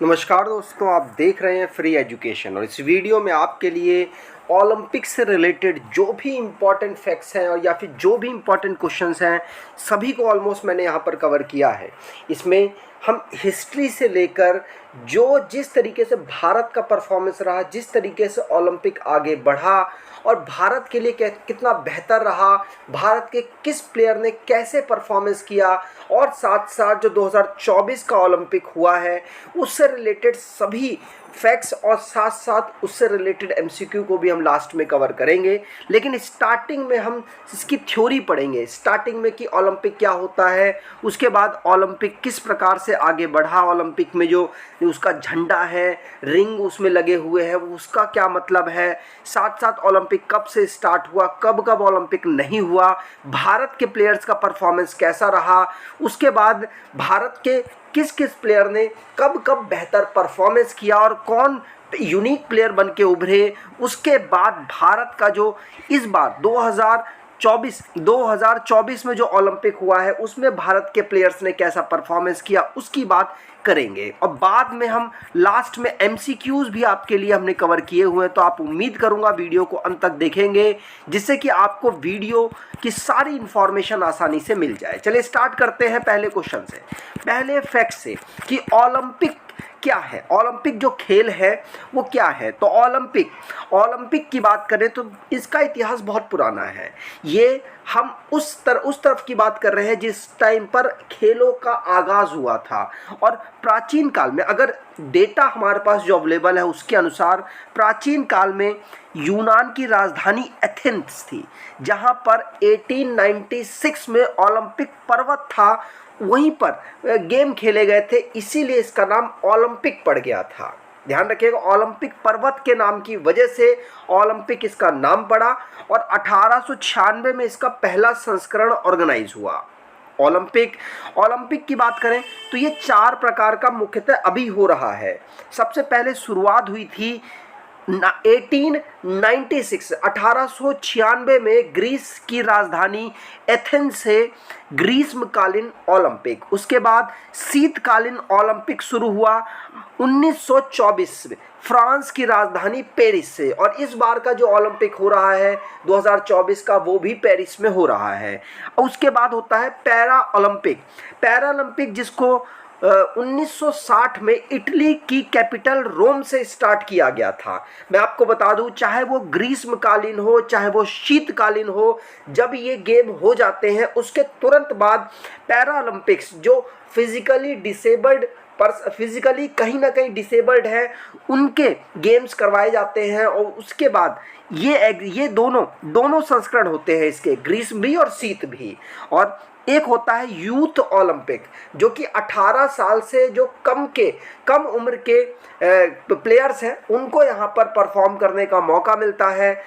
नमस्कार दोस्तों, आप देख रहे हैं फ्री एजुकेशन और इस वीडियो में आपके लिए ओलंपिक से रिलेटेड जो भी इम्पॉर्टेंट फैक्ट्स हैं और या फिर जो भी इम्पॉर्टेंट क्वेश्चंस हैं सभी को ऑलमोस्ट मैंने यहाँ पर कवर किया है। इसमें हम हिस्ट्री से लेकर जिस तरीके से भारत का परफॉर्मेंस रहा, जिस तरीके से ओलंपिक आगे बढ़ा और भारत के लिए कितना बेहतर रहा, भारत के किस प्लेयर ने कैसे परफॉर्मेंस किया और साथ साथ जो 2024 का ओलंपिक हुआ है उससे रिलेटेड सभी फैक्ट्स और साथ साथ उससे रिलेटेड एमसीक्यू को भी हम लास्ट में कवर करेंगे। लेकिन स्टार्टिंग में हम इसकी थ्योरी पढ़ेंगे, स्टार्टिंग में कि ओलंपिक क्या होता है, उसके बाद ओलंपिक किस प्रकार से आगे बढ़ा, ओलंपिक में जो उसका झंडा है, रिंग उसमें लगे हुए हैं, उसका क्या मतलब है, साथ साथ ओलंपिक कब से स्टार्ट हुआ, कब कब ओलंपिक नहीं हुआ, भारत के प्लेयर्स का परफॉर्मेंस कैसा रहा, उसके बाद भारत के किस किस प्लेयर ने कब कब बेहतर परफॉर्मेंस किया और कौन यूनिक प्लेयर बन के उभरे। उसके बाद भारत का जो इस बार 2024 में जो ओलंपिक हुआ है उसमें भारत के प्लेयर्स ने कैसा परफॉर्मेंस किया उसकी बात करेंगे। और बाद में हम लास्ट में एमसीक्यूज भी आपके लिए हमने कवर किए हुए हैं, तो आप उम्मीद करूंगा वीडियो को अंत तक देखेंगे जिससे कि आपको वीडियो की सारी इंफॉर्मेशन आसानी से मिल जाए। चलिए स्टार्ट करते हैं पहले क्वेश्चन से, पहले फैक्ट से कि ओलंपिक क्या है, ओलंपिक जो खेल है वो क्या है। तो ओलंपिक की बात करें तो इसका इतिहास बहुत पुराना है। ये हम उस तरफ की बात कर रहे हैं जिस टाइम पर खेलों का आगाज हुआ था। और प्राचीन काल में अगर डेटा हमारे पास जो अवेलेबल है उसके अनुसार प्राचीन काल में यूनान की राजधानी एथेंस थी, जहां पर 1896 में ओलंपिक पर्वत था, वहीं पर गेम खेले गए थे, इसीलिए इसका नाम ओलंपिक पड़ गया था। ध्यान रखिएगा, ओलंपिक पर्वत के नाम की वजह से ओलंपिक इसका नाम पड़ा और 1896 में इसका पहला संस्करण ऑर्गेनाइज हुआ। ओलंपिक की बात करें तो ये 4 प्रकार का मुख्यतः अभी हो रहा है। सबसे पहले शुरुआत हुई थी 1896 में ग्रीस की राजधानी एथेंस से ग्रीष्मकालीन ओलंपिक। उसके बाद शीतकालीन ओलंपिक शुरू हुआ 1924 में फ्रांस की राजधानी पेरिस से, और इस बार का जो ओलंपिक हो रहा है 2024 का वो भी पेरिस में हो रहा है। उसके बाद होता है पैरा ओलंपिक जिसको 1960 में इटली की कैपिटल रोम से स्टार्ट किया गया था। मैं आपको बता दूं, चाहे वो ग्रीष्मकालीन हो चाहे वो शीतकालीन हो, जब ये गेम हो जाते हैं उसके तुरंत बाद पैरा ओलंपिक्स जो फिजिकली कहीं ना कहीं डिसेबल्ड है उनके गेम्स करवाए जाते हैं। और उसके बाद ये दोनों संस्करण होते हैं इसके, ग्रीष्म भी और शीत भी। और एक होता है यूथ ओलंपिक जो कि 18 साल से जो कम उम्र के प्लेयर्स हैं उनको यहाँ पर परफॉर्म करने का मौका मिलता है।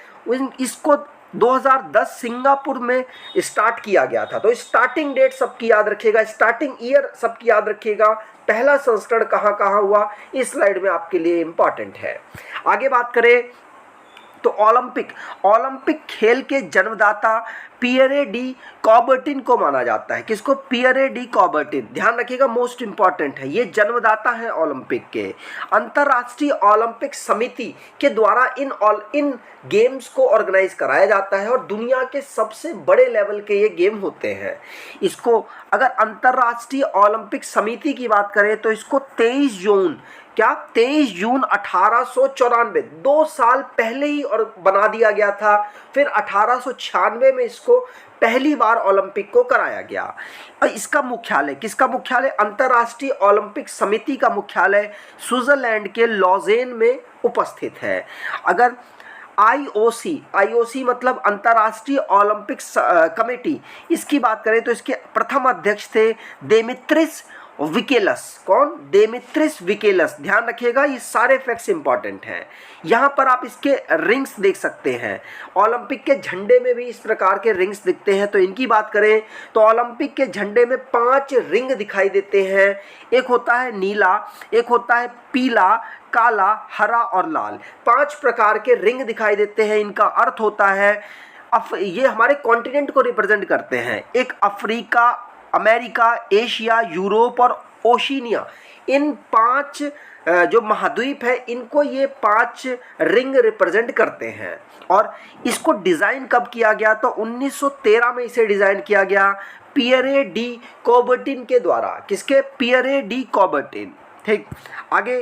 इसको 2010 सिंगापुर में स्टार्ट किया गया था। तो स्टार्टिंग डेट सबकी याद रखिएगा, स्टार्टिंग ईयर सबकी याद रखिएगा, पहला संस्करण कहाँ हुआ इस स्लाइड में आपके लिए इंपॉर्टेंट है। आगे बात करें तो ओलंपिक खेल के जन्मदाता पियरे डी कॉबर्टिन को माना जाता है। किसको? Pierre de Coubertin. ध्यान रखिएगा, मोस्ट इंपॉर्टेंट है, ये जन्मदाता है ओलंपिक के। अंतर्राष्ट्रीय ओलंपिक समिति के द्वारा इन गेम्स को ऑर्गेनाइज कराया जाता है और दुनिया के सबसे बड़े लेवल के ये गेम होते हैं। इसको अगर अंतर्राष्ट्रीय ओलंपिक समिति की बात करें तो इसको 23 जून 1894 2 साल पहले ही और बना दिया गया था। फिर 1896 में इसको पहली बार ओलंपिक को कराया गया। और इसका मुख्यालय किसका मुख्यालय? अंतर्राष्ट्रीय ओलंपिक समिति का मुख्यालय स्विट्जरलैंड के लॉजेन में उपस्थित है। अगर आईओसी मतलब अंतर्राष्ट्रीय ओलंपिक कमेटी, इसकी बात करें तो इसके प्रथम अध्यक्ष थे देमित्रिस विकेलस। कौन? देमित्रिस विकेलस। ध्यान रखिएगा, ये सारे फैक्ट्स इंपॉर्टेंट हैं। यहाँ पर आप इसके रिंग्स देख सकते हैं, ओलंपिक के झंडे में भी इस प्रकार के रिंग्स दिखते हैं। तो इनकी बात करें तो ओलंपिक के झंडे में 5 रिंग दिखाई देते हैं। एक होता है नीला, एक होता है पीला, काला, हरा और लाल। 5 प्रकार के रिंग दिखाई देते हैं। इनका अर्थ होता है ये हमारे कॉन्टिनेंट को रिप्रेजेंट करते हैं। एक अफ्रीका, अमेरिका, एशिया, यूरोप और ओशिनिया, इन 5 जो महाद्वीप है इनको ये 5 रिंग रिप्रेजेंट करते हैं। और इसको डिज़ाइन कब किया गया? तो 1913 में इसे डिज़ाइन किया गया पियरे डी कॉबर्टिन के द्वारा। किसके? Pierre de Coubertin. ठीक, आगे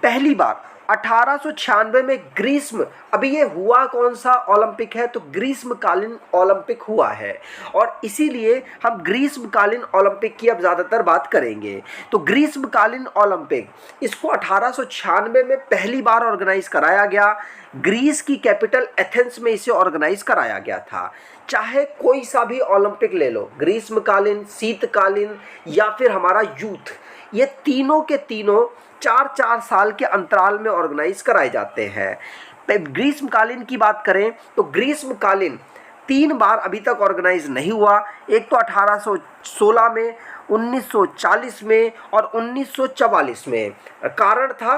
पहली बार 1896 में ग्रीष्म, अभी ये हुआ कौन सा ओलंपिक है? तो ग्रीष्मकालीन ओलंपिक हुआ है, और इसीलिए हम ग्रीष्मकालीन ओलंपिक की अब ज़्यादातर बात करेंगे। तो ग्रीष्मकालीन ओलंपिक, इसको 1896 में पहली बार ऑर्गेनाइज कराया गया। ग्रीस की कैपिटल एथेंस में इसे ऑर्गेनाइज कराया गया था। चाहे कोई सा भी ओलंपिक ले लो, ग्रीष्मकालीन, शीतकालीन या फिर हमारा यूथ, ये तीनों के तीनों 4-4 साल के अंतराल में ऑर्गेनाइज कराए जाते हैं। ग्रीष्मकालीन की बात करें तो ग्रीष्मकालीन 3 बार अभी तक ऑर्गेनाइज नहीं हुआ। एक तो 1816 में, 1940 में और 1944 में। कारण था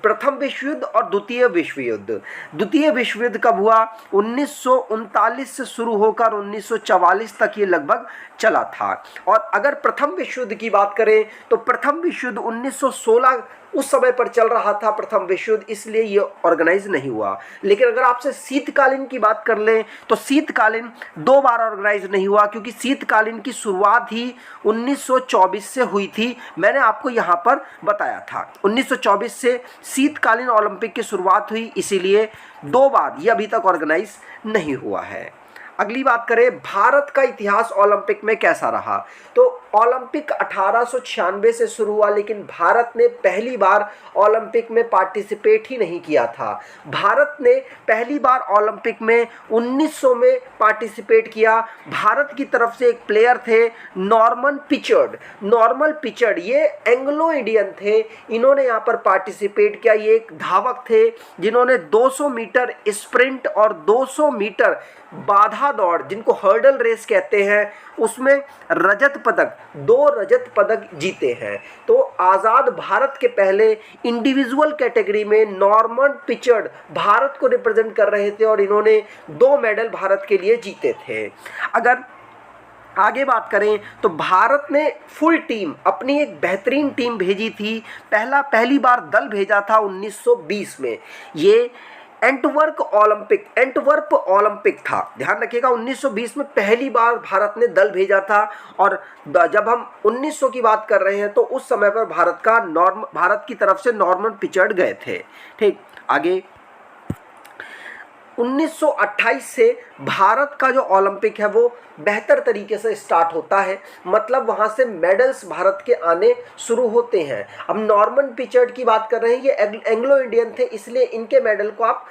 प्रथम विश्व युद्ध और द्वितीय विश्व युद्ध। द्वितीय विश्व युद्ध कब हुआ? 1939 से शुरू होकर 1944 तक ये लगभग चला था। और अगर प्रथम विश्व युद्ध की बात करें तो प्रथम विश्व युद्ध 1916 उस समय पर चल रहा था प्रथम विश्व युद्ध, इसलिए ये ऑर्गेनाइज नहीं हुआ। लेकिन अगर आपसे शीतकालीन की बात कर लें तो शीतकालीन 2 बार ऑर्गेनाइज नहीं हुआ, क्योंकि शीतकालीन की शुरुआत ही 1924 से हुई थी। मैंने आपको यहाँ पर बताया था 1924 से शीतकालीन ओलंपिक की शुरुआत हुई, इसीलिए 2 बार ये अभी तक ऑर्गेनाइज नहीं हुआ है। अगली बात करें, भारत का इतिहास ओलंपिक में कैसा रहा? तो ओलंपिक 1896 से शुरू हुआ, लेकिन भारत ने पहली बार ओलंपिक में पार्टिसिपेट ही नहीं किया था। भारत ने पहली बार ओलंपिक में 1900 में पार्टिसिपेट किया। भारत की तरफ से एक प्लेयर थे नॉर्मन पिचर्ड। नॉर्मन पिचर्ड ये एंग्लो इंडियन थे, इन्होंने यहाँ पर पार्टिसिपेट किया। ये एक धावक थे जिन्होंने 200 मीटर स्प्रिंट और 200 मीटर बाधा दौड़, जिनको हर्डल रेस कहते हैं, उसमें रजत पदक, 2 रजत पदक जीते हैं। तो आज़ाद भारत के पहले इंडिविजुअल कैटेगरी में नॉर्मन पिचर्ड भारत को रिप्रेजेंट कर रहे थे और इन्होंने 2 मेडल भारत के लिए जीते थे। अगर आगे बात करें तो भारत ने फुल टीम, अपनी एक बेहतरीन टीम भेजी थी। पहली बार दल भेजा था 1920 में। ये एंटवर्प ओलंपिक था, ध्यान रखिएगा। 1920 में पहली बार भारत ने दल भेजा था। और जब हम 1900 की बात कर रहे हैं तो उस समय पर भारत की तरफ से नॉर्मन पिचर्ड गए थे। ठीक, आगे 1928 से भारत का जो ओलंपिक है वो बेहतर तरीके से स्टार्ट होता है, मतलब वहाँ से मेडल्स भारत के आने शुरू होते हैं। अब नॉर्मन पिचर्ड की बात कर रहे हैं, ये एंग्लो इंडियन थे, इसलिए इनके मेडल को आप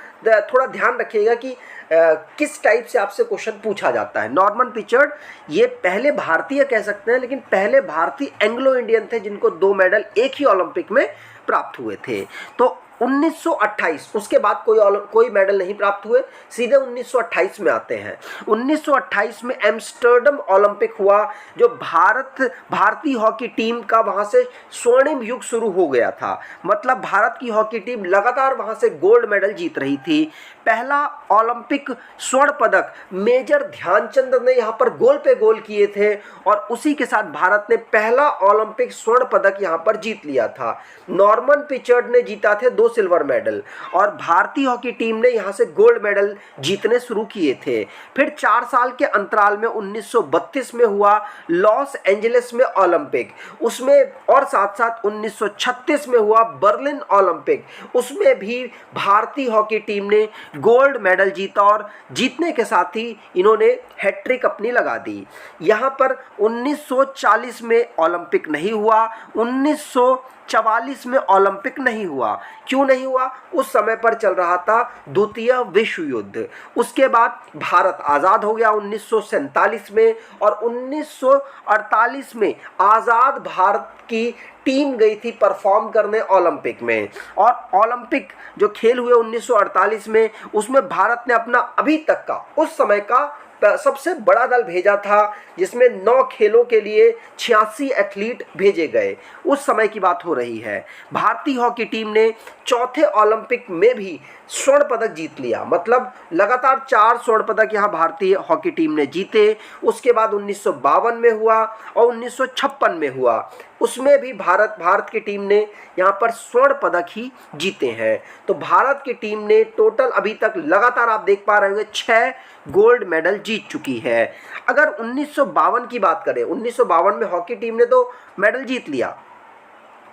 थोड़ा ध्यान रखिएगा कि किस टाइप से आपसे क्वेश्चन पूछा जाता है। नॉर्मन पिचर्ड ये पहले भारतीय कह सकते हैं, लेकिन पहले भारतीय एंग्लो इंडियन थे जिनको 2 मेडल एक ही ओलंपिक में प्राप्त हुए थे। तो 1928, उसके बाद कोई मेडल नहीं प्राप्त हुए, सीधे 1928 में आते हैं। 1928 में एम्स्टर्डम ओलंपिक हुआ, जो भारतीय हॉकी टीम का वहाँ से स्वर्णिम युग शुरू हो गया था। मतलब भारत की हॉकी टीम लगातार वहाँ से गोल्ड मेडल जीत रही थी। पहला ओलंपिक स्वर्ण पदक मेजर ध्यानचंद ने यहाँ पर गोल पे गोल किए थे, और उसी के साथ भारत ने पहला ओलंपिक स्वर्ण पदक यहाँ पर जीत लिया था। नॉर्मन पिचर्ड ने जीता थे 2 सिल्वर मेडल, और भारतीय हॉकी टीम ने यहाँ से गोल्ड मेडल जीतने शुरू किए थे। फिर 4 साल के अंतराल में 1932 में हुआ लॉस एंजलिस में ओलंपिक, उसमें, और साथ साथ 1936 में हुआ बर्लिन ओलंपिक, उसमें भी भारतीय हॉकी टीम ने गोल्ड मेडल जीता, और जीतने के साथ ही इन्होंने हैट्रिक अपनी लगा दी। यहाँ पर 1940 में ओलंपिक नहीं हुआ, 1944 में ओलंपिक नहीं हुआ। क्यों नहीं हुआ? उस समय पर चल रहा था द्वितीय विश्व युद्ध। उसके बाद भारत आज़ाद हो गया 1947 में, और 1948 में आज़ाद भारत की टीम गई थी परफॉर्म करने ओलंपिक में। और ओलंपिक जो खेल हुए 1948 में, उसमें भारत ने अपना अभी तक का, उस समय का सबसे बड़ा दल भेजा था, जिसमें 9 खेलों के लिए 86 एथलीट भेजे गए। उस समय की बात हो रही है। भारतीय हॉकी टीम ने चौथे ओलंपिक में भी स्वर्ण पदक जीत लिया, मतलब लगातार 4 स्वर्ण पदक यहाँ भारतीय हॉकी टीम ने जीते। उसके बाद 1952 में हुआ और 1956 में हुआ, उसमें भी भारत की टीम ने यहाँ पर स्वर्ण पदक ही जीते हैं। तो भारत की टीम ने टोटल अभी तक लगातार आप देख पा रहे होंगे 6 गोल्ड मेडल जीत चुकी है। अगर 1952 की बात करें, 1952 में हॉकी टीम ने तो मेडल जीत लिया,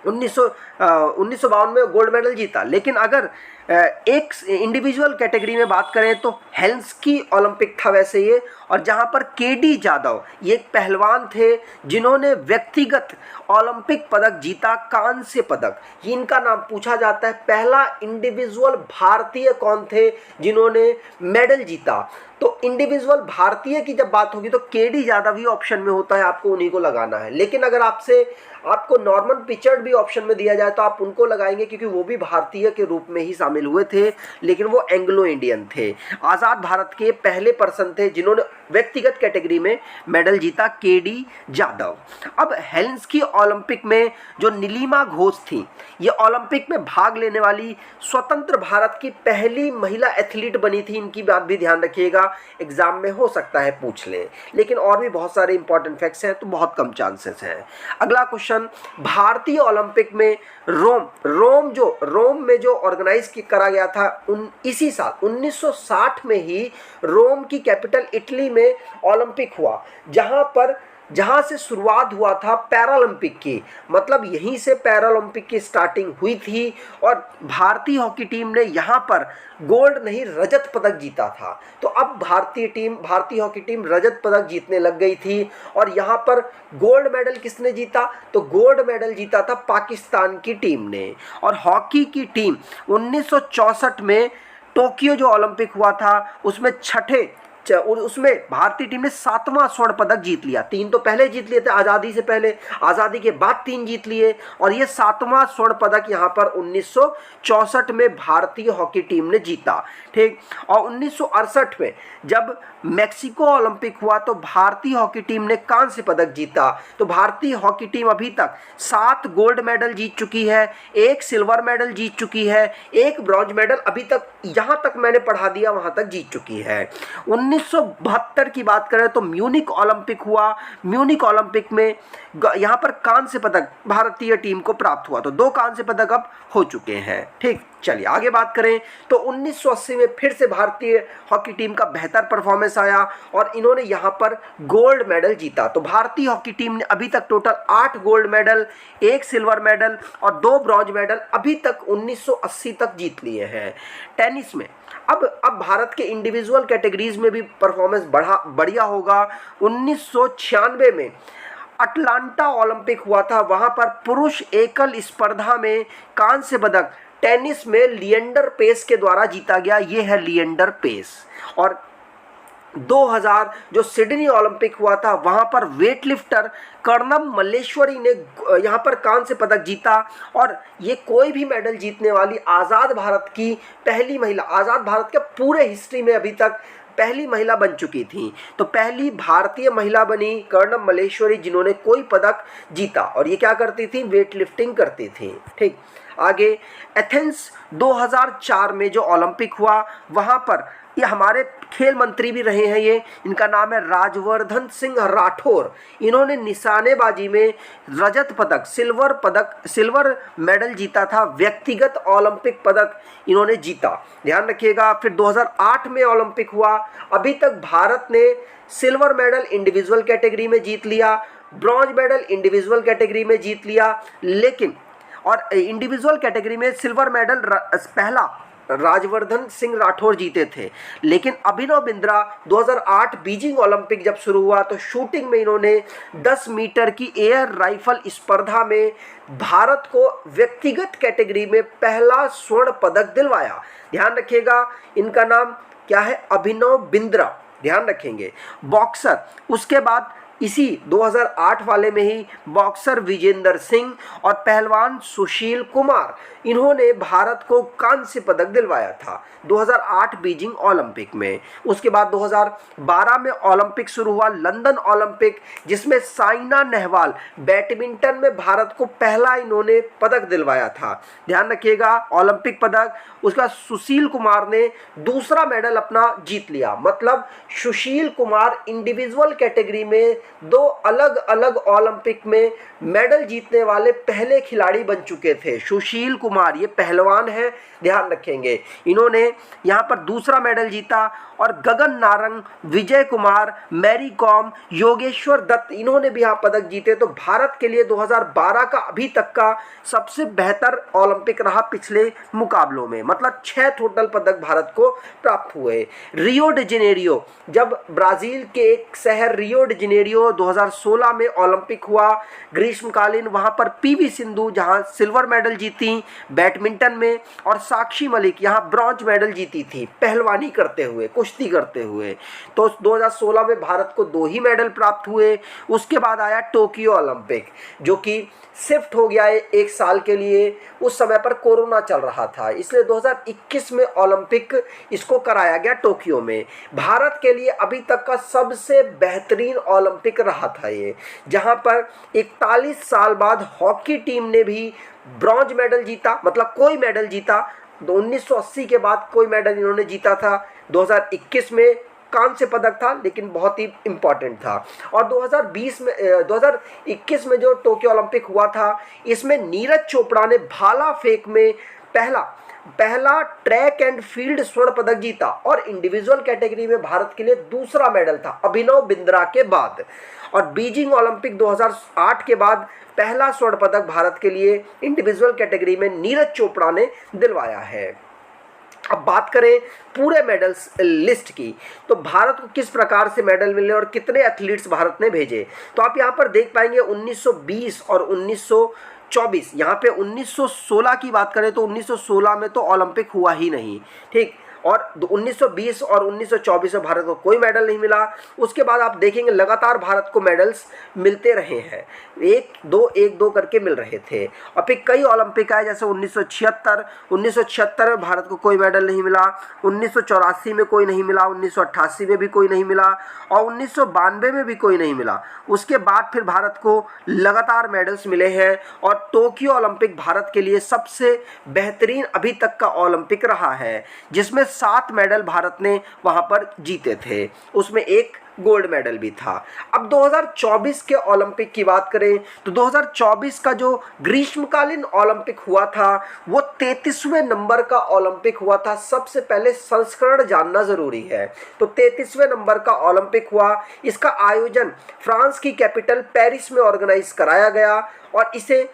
1952 में गोल्ड मेडल जीता। लेकिन अगर एक इंडिविजुअल कैटेगरी में बात करें तो हेल्सिंकी ओलंपिक था वैसे ये, और जहां पर केडी जाधव ये एक पहलवान थे जिन्होंने व्यक्तिगत ओलंपिक पदक जीता, कांस्य पदक। इनका नाम पूछा जाता है, पहला इंडिविजुअल भारतीय कौन थे जिन्होंने मेडल जीता। तो इंडिविजुअल भारतीय की जब बात होगी तो केडी जाधव ही ऑप्शन में होता है, आपको उन्हीं को लगाना है। लेकिन अगर आपको नॉर्मन पिचर्ड भी ऑप्शन में दिया जाए तो आप उनको लगाएंगे, क्योंकि वो भी भारतीय के रूप में ही शामिल हुए थे, लेकिन वो एंग्लो इंडियन थे। आज़ाद भारत के पहले पर्सन थे जिन्होंने व्यक्तिगत कैटेगरी में मेडल जीता, केडी जाधव। अब हेल्सिंकी ओलंपिक में जो नीलिमा घोष थी, ये ओलंपिक में भाग लेने वाली स्वतंत्र भारत की पहली महिला एथलीट बनी थी। इनकी बात भी ध्यान रखिएगा, एग्जाम में हो सकता है पूछ लें। लेकिन और भी बहुत सारे इंपॉर्टेंट फैक्ट्स हैं, तो बहुत कम चांसेस हैं। अगला क्वेश्चन, भारतीय ओलंपिक में रोम में जो ऑर्गेनाइज करा गया था इसी साल 1960 में ही रोम की कैपिटल इटली में ओलंपिक हुआ, जहां से शुरुआत हुआ था पैरालंपिक की, मतलब यहीं से पैरालंपिक की स्टार्टिंग हुई थी। और भारतीय हॉकी टीम ने यहां पर गोल्ड नहीं रजत पदक जीता था। तो अब भारतीय हॉकी टीम रजत पदक जीतने लग गई थी। और यहां पर गोल्ड मेडल किसने जीता, तो गोल्ड मेडल जीता था पाकिस्तान की टीम ने। और हॉकी की टीम 1964 में टोक्यो जो ओलंपिक हुआ था उसमें भारतीय टीम ने 7वां स्वर्ण पदक जीत लिया। 3 तो पहले जीत लिए थे आज़ादी से पहले, आज़ादी के बाद 3 जीत लिए, और ये 7वां स्वर्ण पदक यहाँ पर 1964 में भारतीय हॉकी टीम ने जीता। ठीक, और 1968 में जब मैक्सिको ओलंपिक हुआ तो भारतीय हॉकी टीम ने कांस्य पदक जीता। तो भारतीय हॉकी टीम अभी तक 7 गोल्ड मेडल जीत चुकी है, 1 सिल्वर मेडल जीत चुकी है, 1 ब्रॉन्ज मेडल अभी तक, यहाँ तक मैंने पढ़ा दिया वहाँ तक जीत चुकी है। 1972 की बात करें तो म्यूनिक ओलंपिक हुआ। म्यूनिक ओलंपिक में यहाँ पर कांस्य पदक भारतीय टीम को प्राप्त हुआ। तो 2 कांस्य पदक अब हो चुके हैं। ठीक, चलिए आगे बात करें तो 1980 में फिर से भारतीय हॉकी टीम का बेहतर परफॉर्मेंस आया और इन्होंने यहाँ पर गोल्ड मेडल जीता। तो भारतीय हॉकी टीम ने अभी तक total 8 gold medal, 1 silver medal और 2 ब्रॉन्ज मेडल अभी तक 1980 तक जीत लिए हैं। टेनिस में अब भारत के इंडिविजुअल कैटेगरीज में भी परफॉर्मेंस बढ़िया होगा। 1996 में अटलांटा ओलंपिक हुआ था, वहां पर पुरुष एकल स्पर्धा में कांस्य पदक टेनिस में लिएंडर पेस के द्वारा जीता गया। ये है लिएंडर पेस। और 2000 जो सिडनी ओलंपिक हुआ था वहां पर वेट लिफ्टर कर्णम मल्लेश्वरी ने यहां पर कांस्य पदक जीता। और ये कोई भी मेडल जीतने वाली आज़ाद भारत की पहली महिला, आज़ाद भारत के पूरे हिस्ट्री में अभी तक पहली महिला बन चुकी थी। तो पहली भारतीय महिला बनी कर्णम मल्लेश्वरी जिन्होंने कोई पदक जीता, और ये क्या करती थी, वेट लिफ्टिंग करती थी। ठीक, आगे एथेंस 2004 में जो ओलंपिक हुआ वहां पर ये हमारे खेल मंत्री भी रहे हैं, ये इनका नाम है राजवर्धन सिंह राठौर। इन्होंने निशानेबाजी में रजत पदक, सिल्वर मेडल जीता था, व्यक्तिगत ओलंपिक पदक इन्होंने जीता, ध्यान रखिएगा। फिर 2008 में ओलंपिक हुआ, अभी तक भारत ने सिल्वर मेडल इंडिविजुअल कैटेगरी में जीत लिया, ब्रॉन्ज मेडल इंडिविजुअल कैटेगरी में जीत लिया, लेकिन और इंडिविजुअल कैटेगरी में सिल्वर मेडल पहला राजवर्धन सिंह राठौर जीते थे। लेकिन अभिनव बिंद्रा 2008 बीजिंग ओलंपिक जब शुरू हुआ तो शूटिंग में इन्होंने 10 मीटर की एयर राइफल स्पर्धा में भारत को व्यक्तिगत कैटेगरी में पहला स्वर्ण पदक दिलवाया। ध्यान रखिएगा, इनका नाम क्या है, अभिनव बिंद्रा, ध्यान रखेंगे। बॉक्सर, उसके बाद इसी 2008 वाले में ही बॉक्सर विजेंदर सिंह और पहलवान सुशील कुमार, इन्होंने भारत को कांस्य पदक दिलवाया था 2008 बीजिंग ओलंपिक में। उसके बाद 2012 में ओलंपिक शुरू हुआ, लंदन ओलंपिक, जिसमें साइना नेहवाल बैडमिंटन में भारत को पहला इन्होंने पदक दिलवाया था, ध्यान रखिएगा, ओलंपिक पदक। उसका सुशील कुमार ने दूसरा मेडल अपना जीत लिया, मतलब सुशील कुमार इंडिविजुअल कैटेगरी में 2 अलग अलग ओलंपिक में मेडल जीतने वाले पहले खिलाड़ी बन चुके थे। सुशील कुमार ये पहलवान है, ध्यान रखेंगे, इन्होंने यहाँ पर दूसरा मेडल जीता। और गगन नारंग, विजय कुमार, मैरी कॉम, योगेश्वर दत्त, इन्होंने भी यहाँ पदक जीते। तो भारत के लिए 2012 का अभी तक का सबसे बेहतर ओलंपिक रहा पिछले मुकाबलों में, मतलब 6 टोटल पदक भारत को प्राप्त हुए। रियो डी जेनेरियो, जब ब्राजील के एक शहर रियो डी जेनेरियो 2016 में ओलंपिक हुआ ग्रीष्मकालीन, वहाँ पर पीवी सिंधु जहाँ सिल्वर मेडल जीती बैडमिंटन में, और साक्षी मलिक यहाँ ब्रॉन्ज मेडल जीती थी पहलवानी करते हुए, कुश्ती करते हुए। तो 2016 में भारत को 2 ही मेडल प्राप्त हुए। उसके बाद आया टोक्यो ओलंपिक, जो कि शिफ्ट हो गया है 1 साल के लिए, उस समय पर कोरोना चल रहा था, इसलिए 2021 में ओलंपिक इसको कराया गया टोक्यो में। भारत के लिए अभी तक का सबसे बेहतरीन ओलंपिक रहा था ये, जहां पर 41 साल बाद हॉकी टीम ने भी ब्रॉन्ज मेडल जीता, मतलब कोई मेडल जीता। 1980 के बाद कोई मेडल इन्होंने जीता था। 2021 में कांस्य पदक था, लेकिन बहुत ही इम्पॉर्टेंट था। और 2021 में जो टोक्यो ओलंपिक हुआ था, इसमें नीरज चोपड़ा ने भाला फेंक में पहला ट्रैक एंड फील्ड स्वर्ण पदक जीता, और इंडिविजुअल कैटेगरी में भारत के लिए दूसरा मेडल था अभिनव बिंद्रा के बाद। और बीजिंग ओलंपिक 2008 के बाद पहला स्वर्ण पदक भारत के लिए इंडिविजुअल कैटेगरी में नीरज चोपड़ा ने दिलवाया है। अब बात करें पूरे मेडल्स लिस्ट की, तो भारत को किस प्रकार से मेडल मिले और कितने एथलीट्स भारत ने भेजे, तो आप यहाँ पर देख पाएंगे 1920 और 1924। यहाँ पे 1916 की बात करें तो 1916 में तो ओलंपिक हुआ ही नहीं, ठीक, और 1920 और 1924 में भारत को कोई मेडल नहीं मिला। उसके बाद आप देखेंगे लगातार भारत को मेडल्स मिलते रहे हैं, 1-2 करके मिल रहे थे। और फिर कई ओलंपिक आए, जैसे 1976 में भारत को कोई मेडल नहीं मिला, 1984 में कोई नहीं मिला, 1988 में भी कोई नहीं मिला, और 1992 में भी कोई नहीं मिला। उसके बाद फिर भारत को लगातार मेडल्स मिले हैं, और टोक्यो ओलंपिक भारत के लिए सबसे बेहतरीन अभी तक का ओलंपिक रहा है, जिसमें 7 मेडल भारत ने वहां पर जीते थे, उसमें 1 गोल्ड मेडल भी था। अब 2024 के ओलंपिक की बात करें तो 2024 का जो ग्रीष्मकालीन ओलंपिक हुआ था वो 33वें नंबर का ओलंपिक हुआ था। सबसे पहले संस्करण जानना जरूरी है। तो 33वें नंबर का ओलंपिक हुआ। इसका आयोजन फ्रांस की कैपिटल पेरिस में ऑर्गेनाइज कराया गया और इसे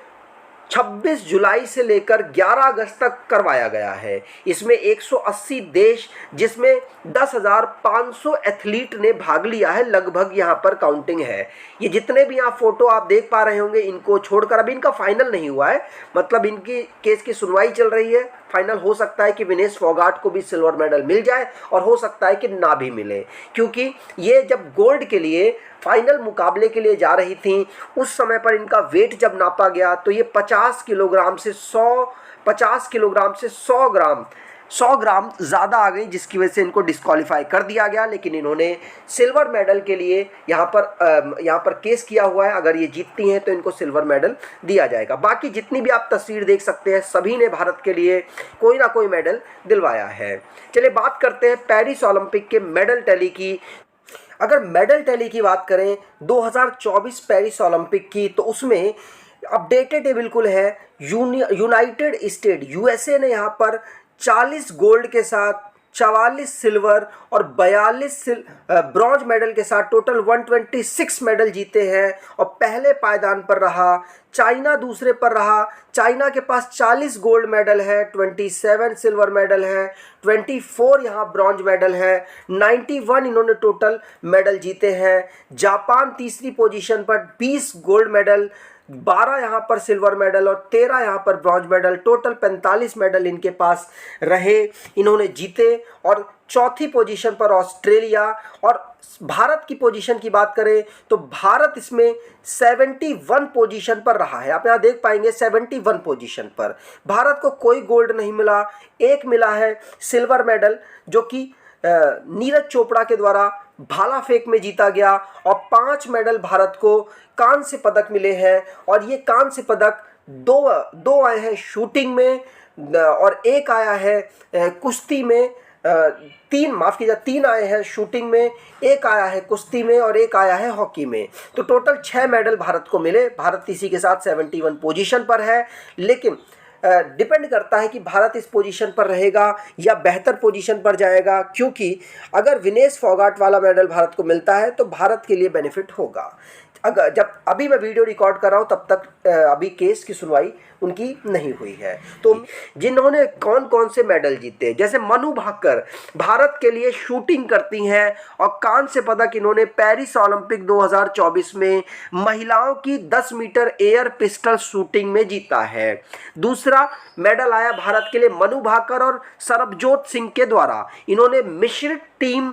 26 जुलाई से लेकर 11 अगस्त तक करवाया गया है। इसमें 180 देश, जिसमें 10,500 एथलीट ने भाग लिया है, लगभग यहाँ पर काउंटिंग है। ये जितने भी यहाँ फोटो आप देख पा रहे होंगे, इनको छोड़कर अभी इनका फाइनल नहीं हुआ है, मतलब इनकी केस की सुनवाई चल रही है। फाइनल हो सकता है कि विनेश फोगाट को भी सिल्वर मेडल मिल जाए और हो सकता है कि ना भी मिले, क्योंकि ये जब गोल्ड के लिए फाइनल मुकाबले के लिए जा रही थी, उस समय पर इनका वेट जब नापा गया तो ये 50 किलोग्राम से 100 ग्राम ज़्यादा आ गई, जिसकी वजह से इनको डिस्क्वालीफाई कर दिया गया। लेकिन इन्होंने सिल्वर मेडल के लिए यहाँ पर केस किया हुआ है। अगर ये जीतती हैं तो इनको सिल्वर मेडल दिया जाएगा। बाकी जितनी भी आप तस्वीर देख सकते हैं, सभी ने भारत के लिए कोई ना कोई मेडल दिलवाया है। चलिए बात करते हैं पेरिस ओलंपिक के मेडल टैली की। अगर मेडल टैली की बात करें 2024 पेरिस ओलंपिक की, तो उसमें अपडेटेड बिल्कुल है। यूनाइटेड स्टेट यूएसए ने यहाँ पर 40 गोल्ड के साथ 44 सिल्वर और 42 ब्रॉन्ज मेडल के साथ टोटल 126 मेडल जीते हैं और पहले पायदान पर रहा। चाइना दूसरे पर रहा। चाइना के पास 40 गोल्ड मेडल है, 27 सिल्वर मेडल है, 24 यहाँ ब्रॉन्ज मेडल है, 91 इन्होंने टोटल मेडल जीते हैं। जापान तीसरी पोजीशन पर 20 गोल्ड मेडल, 12 यहाँ पर सिल्वर मेडल और 13 यहाँ पर ब्रॉन्ज मेडल, टोटल 45 मेडल इनके पास रहे, इन्होंने जीते। और चौथी पोजीशन पर ऑस्ट्रेलिया। और भारत की पोजीशन की बात करें तो भारत इसमें 71 पोजीशन पर रहा है। आप यहाँ देख पाएंगे 71 पोजीशन पर भारत को कोई गोल्ड नहीं मिला। एक मिला है सिल्वर मेडल, जो कि नीरज चोपड़ा के द्वारा भाला फेंक में जीता गया। और 5 मेडल भारत को कांस्य पदक मिले हैं। और ये कांस्य पदक दो आए हैं शूटिंग में और एक आया है कुश्ती में। तीन आए हैं शूटिंग में, एक आया है कुश्ती में और एक आया है हॉकी में। तो टोटल 6 मेडल भारत को मिले। भारत इसी के साथ 71 पोजीशन पर है। लेकिन डिपेंड करता है कि भारत इस पोजीशन पर रहेगा या बेहतर पोजीशन पर जाएगा, क्योंकि अगर विनेश फोगाट वाला मेडल भारत को मिलता है तो भारत के लिए बेनिफिट होगा। अगर जब अभी मैं वीडियो रिकॉर्ड कर रहा हूँ तब तक अभी केस की सुनवाई उनकी नहीं हुई है। तो जिन्होंने कौन कौन से मेडल जीते, जैसे मनु भाकर भारत के लिए शूटिंग करती हैं और कांस्य पदक इन्होंने पेरिस ओलंपिक 2024 में महिलाओं की 10 मीटर एयर पिस्टल शूटिंग में जीता है। दूसरा मेडल आया भारत के लिए मनु भाकर और सरबजोत सिंह के द्वारा। इन्होंने मिश्रित team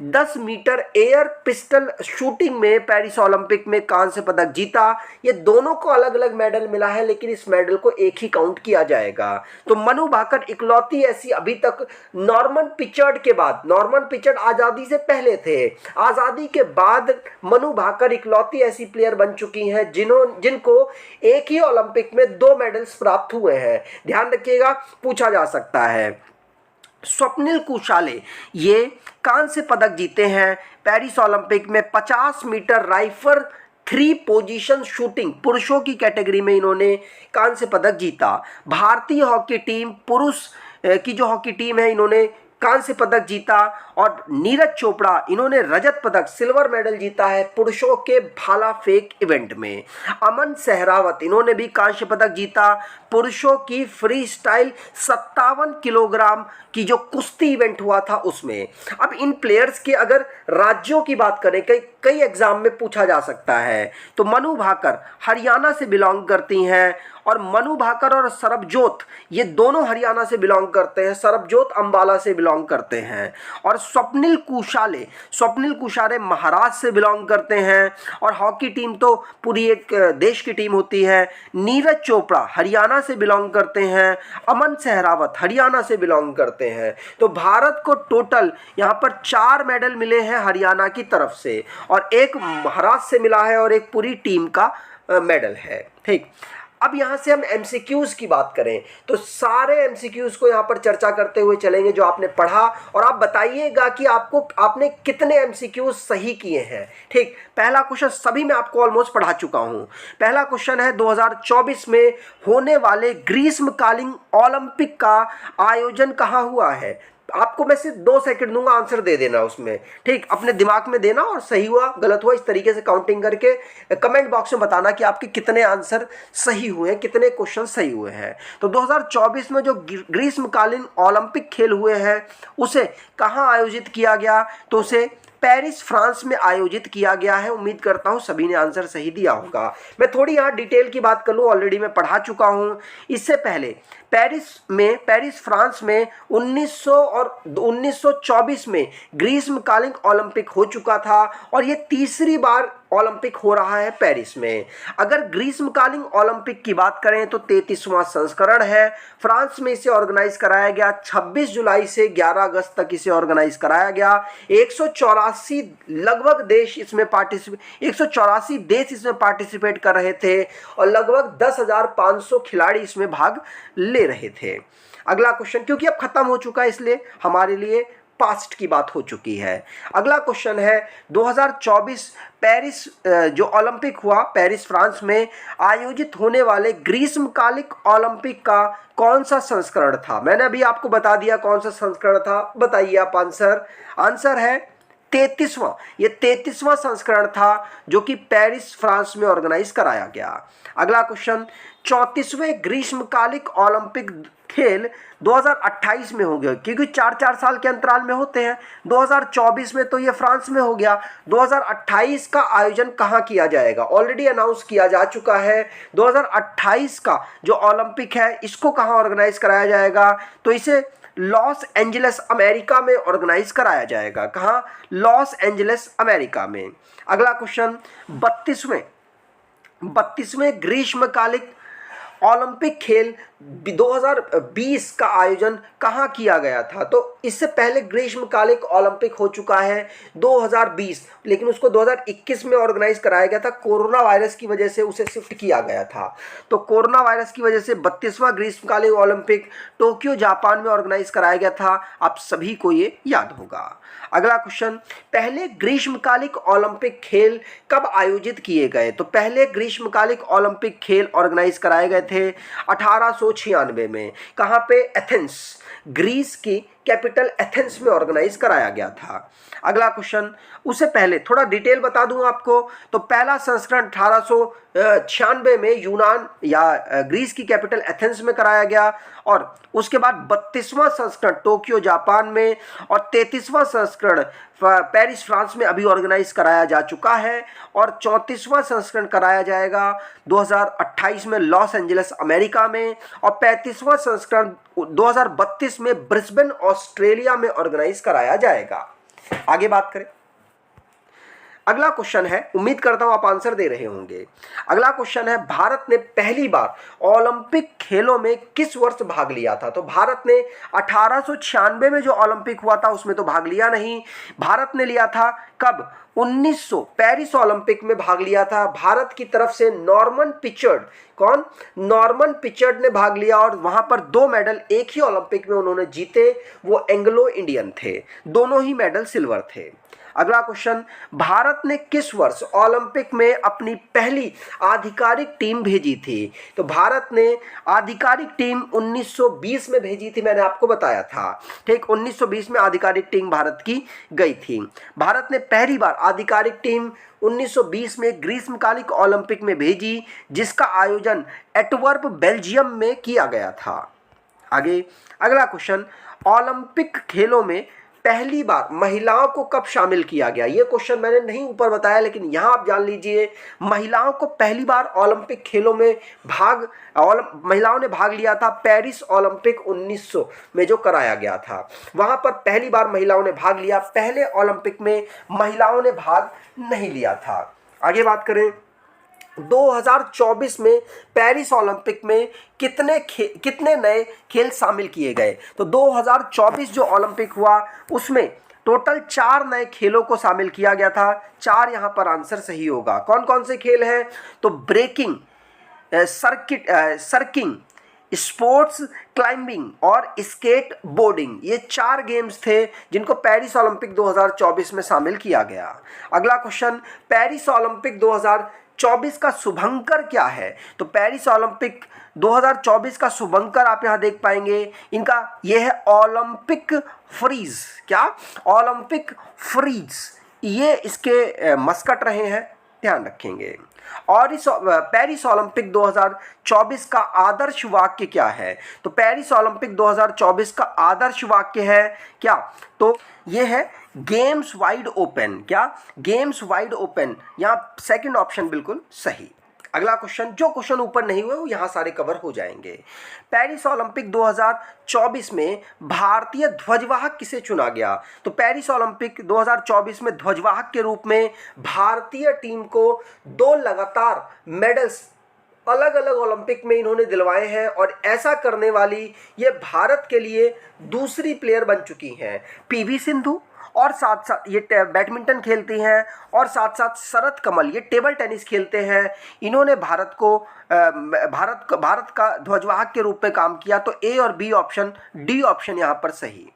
10 metre air pistol shooting में पेरिस ओलंपिक में कांस्य पदक जीता। ये दोनों को अलग अलग मेडल मिला है, लेकिन इस मेडल को एक ही काउंट किया जाएगा। तो मनु भाकर इकलौती ऐसी अभी तक नॉर्मन पिचर्ड के बाद, नॉर्मन पिचर्ड आज़ादी से पहले थे, आज़ादी के बाद मनु भाकर इकलौती ऐसी प्लेयर बन चुकी हैं जिनको एक ही ओलंपिक में 2 मेडल्स प्राप्त हुए हैं। ध्यान रखिएगा, पूछा जा सकता है। स्वप्निल कुशाले ये कांस्य पदक जीते हैं पेरिस ओलंपिक में 50 मीटर राइफल 3 पोजीशन शूटिंग पुरुषों की कैटेगरी में इन्होंने कांस्य पदक जीता। भारतीय हॉकी टीम पुरुष की जो हॉकी टीम है इन्होंने कांस्य पदक जीता। और नीरज चोपड़ा इन्होंने रजत पदक सिल्वर मेडल जीता है पुरुषों के भाला फेंक इवेंट में। अमन सहरावत इन्होंने भी कांस्य पदक जीता पुरुषों की फ्री स्टाइल 57 किलोग्राम की जो कुश्ती इवेंट हुआ था उसमें। अब इन प्लेयर्स के अगर राज्यों की बात करें, कई एग्जाम में पूछा जा सकता है, तो मनु भाकर हरियाणा से बिलोंग करती हैं। और मनु भाकर और सरबजोत ये दोनों हरियाणा से बिलोंग करते हैं, सरबजोत अंबाला से बिलोंग करते हैं। और स्वप्निल कुशाले महाराष्ट्र से बिलोंग करते हैं। और हॉकी टीम तो पूरी एक देश की टीम होती है। नीरज चोपड़ा हरियाणा से बिलोंग करते हैं। अमन सहरावत हरियाणा से बिलोंग करते हैं। तो भारत को टोटल यहाँ पर 4 मेडल मिले हैं हरियाणा की तरफ से, और एक महाराष्ट्र से मिला है और एक पूरी टीम का मेडल है। ठीक, अब यहाँ से हम एमसीक्यूज़ की बात करें तो सारे एमसीक्यूज़ को यहाँ पर चर्चा करते हुए चलेंगे जो आपने पढ़ा, और आप बताइएगा कि आपने कितने एमसीक्यूज़ सही किए हैं। ठीक, पहला क्वेश्चन सभी मैं आपको ऑलमोस्ट पढ़ा चुका हूँ। पहला क्वेश्चन है 2024 में होने वाले ग्रीष्मकालीन ओलंपिक का आयोजन कहाँ हुआ है। आपको मैं सिर्फ 2 सेकंड दूंगा, आंसर दे देना उसमें। ठीक, अपने दिमाग में देना और सही हुआ गलत हुआ इस तरीके से काउंटिंग करके कमेंट बॉक्स में बताना कि आपके कितने आंसर सही हुए हैं, कितने क्वेश्चन सही हुए हैं। तो 2024 में जो ग्रीष्मकालीन ओलंपिक खेल हुए हैं उसे कहाँ आयोजित किया गया, तो उसे पेरिस फ्रांस में आयोजित किया गया है। उम्मीद करता हूं सभी ने आंसर सही दिया होगा। मैं थोड़ी यहाँ डिटेल की बात कर लूँ, ऑलरेडी मैं पढ़ा चुका हूं। इससे पहले पेरिस फ्रांस में 1900 और 1924 में ग्रीष्मकालीन ओलंपिक हो चुका था, और ये तीसरी बार ओलंपिक हो रहा है पेरिस में। अगर ग्रीष्मकालीन ओलंपिक की बात करें तो 33वां संस्करण है। फ्रांस में इसे ऑर्गेनाइज कराया गया 26 जुलाई से 11 अगस्त तक इसे ऑर्गेनाइज कराया गया। 184 लगभग देश इसमें 184 देश इसमें पार्टिसिपेट कर रहे थे, और लगभग 10,500 खिलाड़ी इसमें भाग ले रहे थे। अगला क्वेश्चन, क्योंकि अब खत्म हो चुका है इसलिए हमारे लिए पास्ट की बात हो चुकी है। अगला क्वेश्चन है 2024 पेरिस जो ओलंपिक हुआ पेरिस फ्रांस में आयोजित होने वाले ग्रीष्मकालिक ओलंपिक का कौन सा संस्करण था। मैंने अभी आपको बता दिया कौन सा संस्करण था, बताइए आप आंसर है 33वां। ये 33वां संस्करण था जो कि पेरिस फ्रांस में ऑर्गेनाइज कराया गया। अगला क्वेश्चन, 34वें ग्रीष्मकालिक ओलंपिक खेल 2028 में हो गया, क्योंकि 4-4 साल के अंतराल में होते हैं। 2024 में तो ये फ्रांस में हो गया। 2028 का आयोजन कहाँ किया जाएगा, ऑलरेडी अनाउंस किया जा चुका है। 2028 का जो ओलंपिक है इसको कहाँ ऑर्गेनाइज कराया जाएगा, तो इसे लॉस एंजलिस अमेरिका में ऑर्गेनाइज कराया जाएगा। कहाँ? लॉस एंजलिस अमेरिका में। अगला क्वेश्चन 32वें ग्रीष्मकालिक ओलंपिक खेल 2020 का आयोजन कहाँ किया गया था? तो इससे पहले ग्रीष्मकालिक ओलंपिक हो चुका है 2020, लेकिन उसको 2021 में ऑर्गेनाइज कराया गया था। कोरोना वायरस की वजह से उसे शिफ्ट किया गया था। तो कोरोना वायरस की वजह से 32वां ग्रीष्मकालिक ओलंपिक टोक्यो जापान में ऑर्गेनाइज कराया गया था। आप सभी को ये याद होगा। अगला क्वेश्चन, पहले ग्रीष्मकालिक ओलंपिक खेल कब आयोजित किए गए? तो पहले ग्रीष्मकालिक ओलंपिक खेल ऑर्गेनाइज कराए गए थे 1896 में। कहाँ पे? एथेंस, ग्रीस की कैपिटल एथेंस में ऑर्गेनाइज कराया गया था। अगला क्वेश्चन, उससे पहले थोड़ा डिटेल बता दूं आपको। तो पहला संस्करण 1896 में यूनान या ग्रीस की कैपिटल एथेंस में कराया गया, और उसके बाद 32वां संस्करण टोक्यो जापान में, और 33वां संस्करण पेरिस फ्रांस में अभी ऑर्गेनाइज कराया जा चुका है, और 34वां संस्करण कराया जाएगा 2028 में लॉस एंजलिस अमेरिका में, और 35वां संस्करण 2032 में ब्रिस्बेन ऑस्ट्रेलिया में ऑर्गेनाइज कराया जाएगा। आगे बात करें। अगला क्वेश्चन है, उम्मीद करता हूं आप आंसर दे रहे होंगे। अगला क्वेश्चन है, भारत ने पहली बार ओलंपिक खेलों में किस वर्ष भाग लिया था? तो भारत ने 1896 में जो ओलंपिक हुआ था उसमें तो भाग लिया नहीं। भारत ने लिया था कब? 1900 पेरिस ओलंपिक में भाग लिया था। भारत की तरफ से नॉर्मन पिचर्ड, कौन? नॉर्मन पिचर्ड ने भाग लिया, और वहां पर 2 मेडल एक ही ओलंपिक में उन्होंने जीते। वो एंग्लो इंडियन थे, दोनों ही मेडल सिल्वर थे। अगला क्वेश्चन, भारत ने किस वर्ष ओलंपिक में अपनी पहली आधिकारिक टीम भेजी थी? तो भारत ने आधिकारिक टीम 1920 में भेजी थी, मैंने आपको बताया था। ठीक, 1920 में आधिकारिक टीम भारत की गई थी। भारत ने पहली बार आधिकारिक टीम 1920 में ग्रीष्मकालिक ओलंपिक में भेजी, जिसका आयोजन एंटवर्प बेल्जियम में किया गया था। आगे अगला क्वेश्चन, ओलंपिक खेलों में पहली बार महिलाओं को कब शामिल किया गया? ये क्वेश्चन मैंने नहीं ऊपर बताया, लेकिन यहां आप जान लीजिए। महिलाओं को पहली बार ओलंपिक खेलों में महिलाओं ने भाग लिया था पेरिस ओलंपिक 1900 में जो कराया गया था, वहां पर पहली बार महिलाओं ने भाग लिया। पहले ओलंपिक में महिलाओं ने भाग नहीं लिया था। आगे बात करें, 2024 में पेरिस ओलंपिक में कितने नए खेल शामिल किए गए? तो 2024 जो ओलंपिक हुआ उसमें टोटल 4 नए खेलों को शामिल किया गया था। 4 यहाँ पर आंसर सही होगा। कौन कौन से खेल हैं? तो ब्रेकिंग, सर्किंग, स्पोर्ट्स क्लाइंबिंग और स्केट बोर्डिंग, ये 4 गेम्स थे जिनको पेरिस ओलंपिक 2024 में शामिल किया गया। अगला क्वेश्चन, पेरिस ओलंपिक 2024 का शुभंकर क्या है? तो पेरिस ओलंपिक 2024 का शुभंकर आप यहां देख पाएंगे, इनका यह है ओलंपिक फ्रीज। क्या? ओलंपिक फ्रीज, ये इसके मस्कट रहे हैं, ध्यान रखेंगे। और इस पेरिस ओलंपिक 2024 का आदर्श वाक्य क्या है? तो पेरिस ओलंपिक 2024 का आदर्श वाक्य है क्या? तो ये है गेम्स वाइड ओपन। क्या? गेम्स वाइड ओपन, यहाँ सेकंड ऑप्शन बिल्कुल सही। अगला क्वेश्चन, जो क्वेश्चन ऊपर नहीं हुए वो यहाँ सारे कवर हो जाएंगे। पेरिस ओलंपिक 2024 में भारतीय ध्वजवाहक किसे चुना गया? तो पेरिस ओलंपिक 2024 में ध्वजवाहक के रूप में भारतीय टीम को 2 लगातार मेडल्स अलग अलग ओलंपिक में इन्होंने दिलवाए हैं, और ऐसा करने वाली ये भारत के लिए दूसरी प्लेयर बन चुकी हैं। पीवी सिंधु, और साथ साथ ये बैडमिंटन खेलती हैं, और साथ साथ शरत कमल ये टेबल टेनिस खेलते हैं। इन्होंने भारत का ध्वजवाहक के रूप में काम किया। तो ए और बी ऑप्शन, डी ऑप्शन यहाँ पर सही।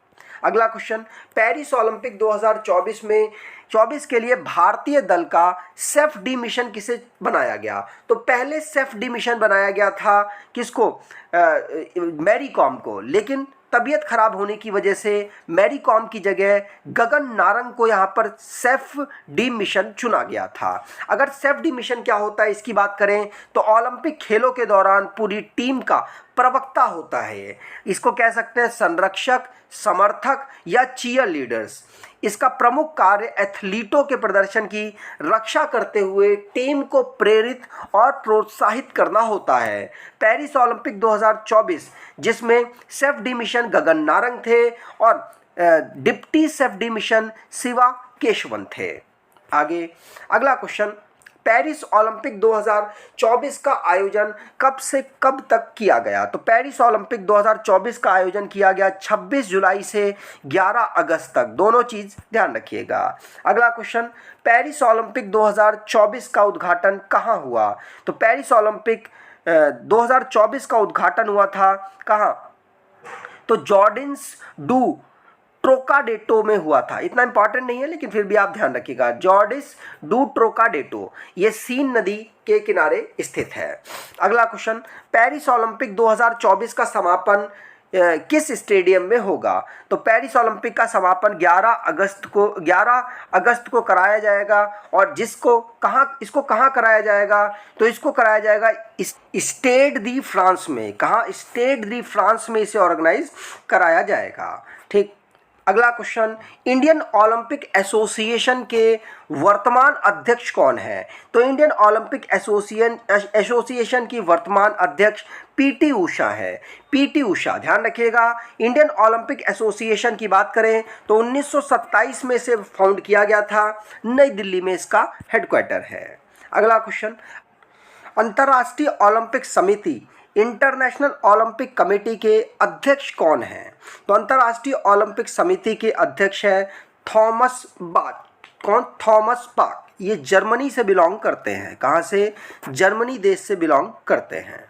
अगला क्वेश्चन, पेरिस ओलंपिक 2024 के लिए भारतीय दल का सेफ डी मिशन किसे बनाया गया? तो पहले सेफ डी मिशन बनाया गया था किसको? मैरी कॉम को, लेकिन तबीयत खराब होने की वजह से मैरी कॉम की जगह गगन नारंग को यहाँ पर सेफ डी मिशन चुना गया था। अगर सेफ डी मिशन क्या होता है इसकी बात करें तो ओलंपिक खेलों के दौरान पूरी टीम का प्रवक्ता होता है। इसको कह सकते हैं संरक्षक, समर्थक या चीयर लीडर्स। इसका प्रमुख कार्य एथलीटों के प्रदर्शन की रक्षा करते हुए टीम को प्रेरित और प्रोत्साहित करना होता है। पेरिस ओलंपिक 2024 जिसमें safe D mission Gagan Narang थे और deputy safe D mission Shiva Keshavan थे। आगे अगला क्वेश्चन, पेरिस ओलंपिक 2024 का आयोजन कब से कब तक किया गया? तो पेरिस ओलंपिक 2024 का आयोजन किया गया 26 जुलाई से 11 अगस्त तक, दोनों चीज़ ध्यान रखिएगा। अगला क्वेश्चन, पेरिस ओलंपिक 2024 का उद्घाटन कहाँ हुआ? तो पेरिस ओलंपिक 2024 का उद्घाटन हुआ था कहाँ? तो जॉर्डिन्स डू ट्रोकाडेटो में हुआ था। इतना इंपॉर्टेंट नहीं है लेकिन फिर भी आप ध्यान रखिएगा, जॉर्डिस डू ट्रोकाडेटो ये सीन नदी के किनारे स्थित है। अगला क्वेश्चन, पेरिस ओलंपिक 2024 का समापन किस स्टेडियम में होगा? तो पेरिस ओलंपिक का समापन 11 अगस्त को कराया जाएगा और इसको कहाँ कराया जाएगा? तो इसको कराया जाएगा स्टेड दी फ्रांस में। कहाँ? स्टेड दी फ्रांस में इसे ऑर्गेनाइज कराया जाएगा। ठीक। अगला क्वेश्चन, इंडियन ओलंपिक एसोसिएशन के वर्तमान अध्यक्ष कौन है? तो इंडियन ओलंपिक एसोसिएशन की वर्तमान अध्यक्ष पीटी उषा है। पीटी उषा, ध्यान रखिएगा। इंडियन ओलंपिक एसोसिएशन की बात करें तो 1927 में इसे फाउंड किया गया था, नई दिल्ली में इसका हेडक्वार्टर है। अगला क्वेश्चन, अंतर्राष्ट्रीय ओलंपिक समिति इंटरनेशनल ओलंपिक कमेटी के अध्यक्ष कौन हैं? तो अंतर्राष्ट्रीय ओलंपिक समिति के अध्यक्ष है थॉमस बाक। कौन? Thomas Bach. ये जर्मनी से बिलोंग करते हैं। कहाँ से? जर्मनी देश से बिलोंग करते हैं।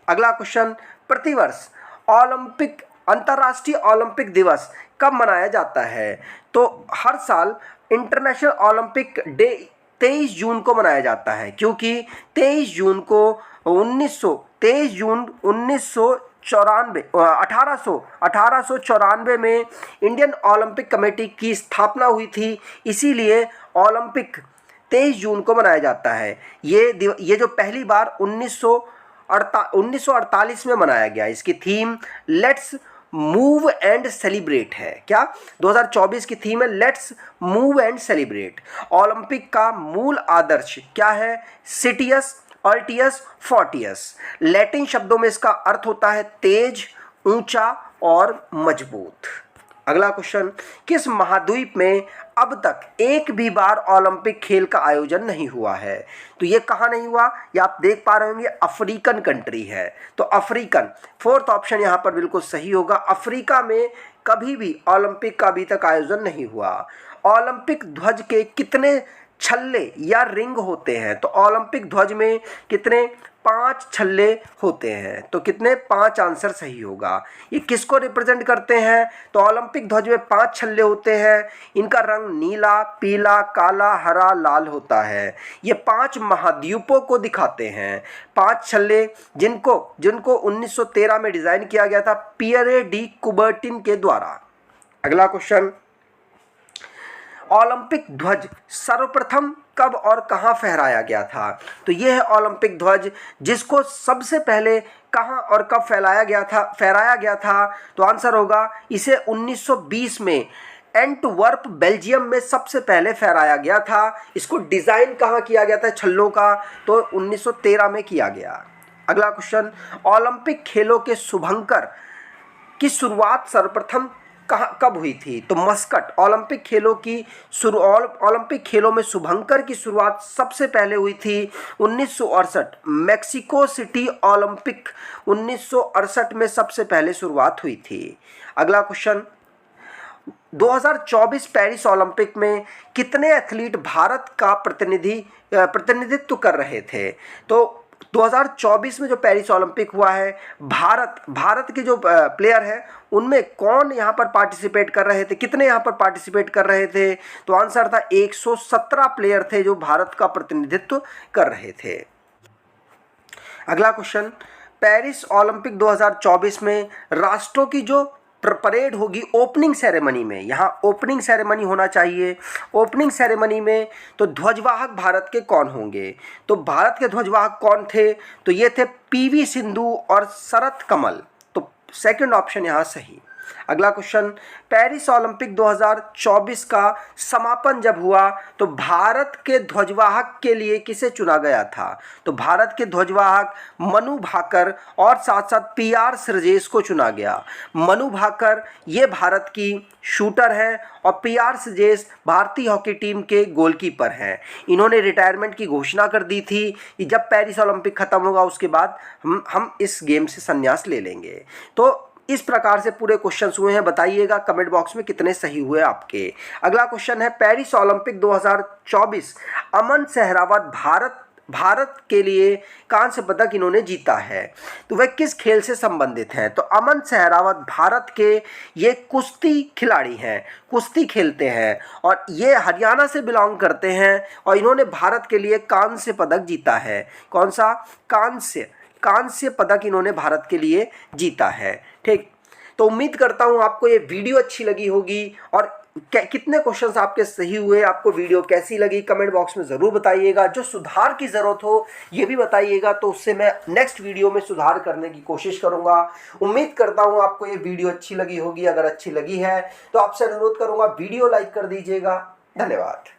अगला क्वेश्चन, प्रतिवर्ष अंतर्राष्ट्रीय ओलंपिक दिवस कब मनाया जाता है? तो हर साल इंटरनेशनल ओलंपिक डे 23 जून को मनाया जाता है, क्योंकि 23 जून 1894 में इंडियन ओलंपिक कमेटी की स्थापना हुई थी, इसीलिए ओलंपिक 23 जून को मनाया जाता है। ये जो पहली बार 1948 में मनाया गया। इसकी theme let's move and celebrate है। क्या? 2024 की थीम है let's move and celebrate. Olympic का मूल आदर्श क्या है? Citius altius Fortius. लैटिन शब्दों में इसका अर्थ होता है तेज, ऊंचा और मजबूत। अगला क्वेश्चन, किस महाद्वीप में अब तक एक भी बार ओलंपिक खेल का आयोजन नहीं हुआ है? तो ये कहाँ नहीं हुआ? ये आप देख पा रहे होंगे, अफ्रीकन कंट्री है। तो अफ्रीकन, फोर्थ ऑप्शन यहाँ पर बिल्कुल सही होगा। अफ्रीका में कभी भी ओलंपिक का अभी तक आयोजन नहीं हुआ। ओलंपिक ध्वज के कितने छल्ले या रिंग होते हैं? तो ओलंपिक ध्वज में कितने? 5 छल्ले होते हैं। तो कितने? 5 आंसर सही होगा। ये किसको रिप्रेजेंट करते हैं? तो ओलंपिक ध्वज में 5 छल्ले होते हैं। इनका रंग नीला, पीला, काला, हरा, लाल होता है। ये 5 महाद्वीपों को दिखाते हैं। 5 छल्ले जिनको 1913 में डिज़ाइन किया गया था पियरे डी कुबर्टिन के द्वारा। अगला क्वेश्चन, ओलंपिक ध्वज सर्वप्रथम कब और कहाँ फहराया गया था? तो यह है ओलंपिक ध्वज जिसको सबसे पहले कहाँ और कब फहराया गया था। तो आंसर होगा इसे 1920 में एंटवर्प बेल्जियम में सबसे पहले फहराया गया था। इसको डिज़ाइन कहाँ किया गया था छल्लों का? तो 1913 में किया गया। अगला क्वेश्चन, ओलंपिक खेलों के शुभंकर की शुरुआत सर्वप्रथम कब हुई थी? तो मस्कट। ओलंपिक खेलों में शुभंकर की शुरुआत सबसे पहले हुई थी 1968। मैक्सिको सिटी ओलंपिक 1968 में सबसे पहले शुरुआत हुई थी। अगला क्वेश्चन, 2024 पेरिस ओलंपिक में कितने एथलीट भारत का प्रतिनिधित्व कर रहे थे? तो 2024 में जो पेरिस ओलंपिक हुआ है, भारत के जो प्लेयर हैं उनमें कौन यहाँ पर पार्टिसिपेट कर रहे थे? कितने यहाँ पर पार्टिसिपेट कर रहे थे? तो आंसर था 117 प्लेयर थे जो भारत का प्रतिनिधित्व कर रहे थे। अगला क्वेश्चन, पेरिस ओलंपिक 2024 में राष्ट्रों की जो परेड होगी ओपनिंग सेरेमनी में, यहाँ ओपनिंग सेरेमनी होना चाहिए। ओपनिंग सेरेमनी में तो ध्वजवाहक भारत के कौन होंगे, तो भारत के ध्वजवाहक कौन थे, तो ये थे पीवी सिंधु और शरत कमल, तो सेकंड ऑप्शन यहाँ सही। अगला क्वेश्चन, पेरिस ओलंपिक 2024 का समापन जब हुआ तो भारत के ध्वजवाहक के लिए किसे चुना गया था, तो भारत के ध्वजवाहक मनु भाकर और साथ साथ पीआर श्रीजेश को चुना गया। मनु भाकर ये भारत की शूटर हैं और पीआर श्रीजेश भारतीय हॉकी टीम के गोलकीपर हैं। इन्होंने रिटायरमेंट की घोषणा कर दी थी कि जब पेरिस ओलंपिक खत्म होगा उसके बाद हम इस गेम से संन्यास ले लेंगे। तो इस प्रकार से पूरे क्वेश्चंस हुए हैं। बताइएगा कमेंट बॉक्स में कितने सही हुए आपके। अगला क्वेश्चन है, पेरिस ओलंपिक 2024 अमन सहरावत भारत के लिए कांस्य पदक इन्होंने जीता है, तो वह किस खेल से संबंधित हैं, तो अमन सहरावत भारत के ये कुश्ती खिलाड़ी हैं, कुश्ती खेलते हैं और ये हरियाणा से बिलोंग करते हैं और इन्होंने भारत के लिए कांस्य पदक जीता है। कौन सा, कांस्य पदक इन्होंने भारत के लिए जीता है। ठीक, तो उम्मीद करता हूँ आपको ये वीडियो अच्छी लगी होगी और कितने क्वेश्चंस आपके सही हुए, आपको वीडियो कैसी लगी कमेंट बॉक्स में ज़रूर बताइएगा। जो सुधार की ज़रूरत हो ये भी बताइएगा, तो उससे मैं नेक्स्ट वीडियो में सुधार करने की कोशिश करूँगा। उम्मीद करता हूँ आपको ये वीडियो अच्छी लगी होगी। अगर अच्छी लगी है तो आपसे अनुरोध करूँगा वीडियो लाइक कर दीजिएगा। धन्यवाद।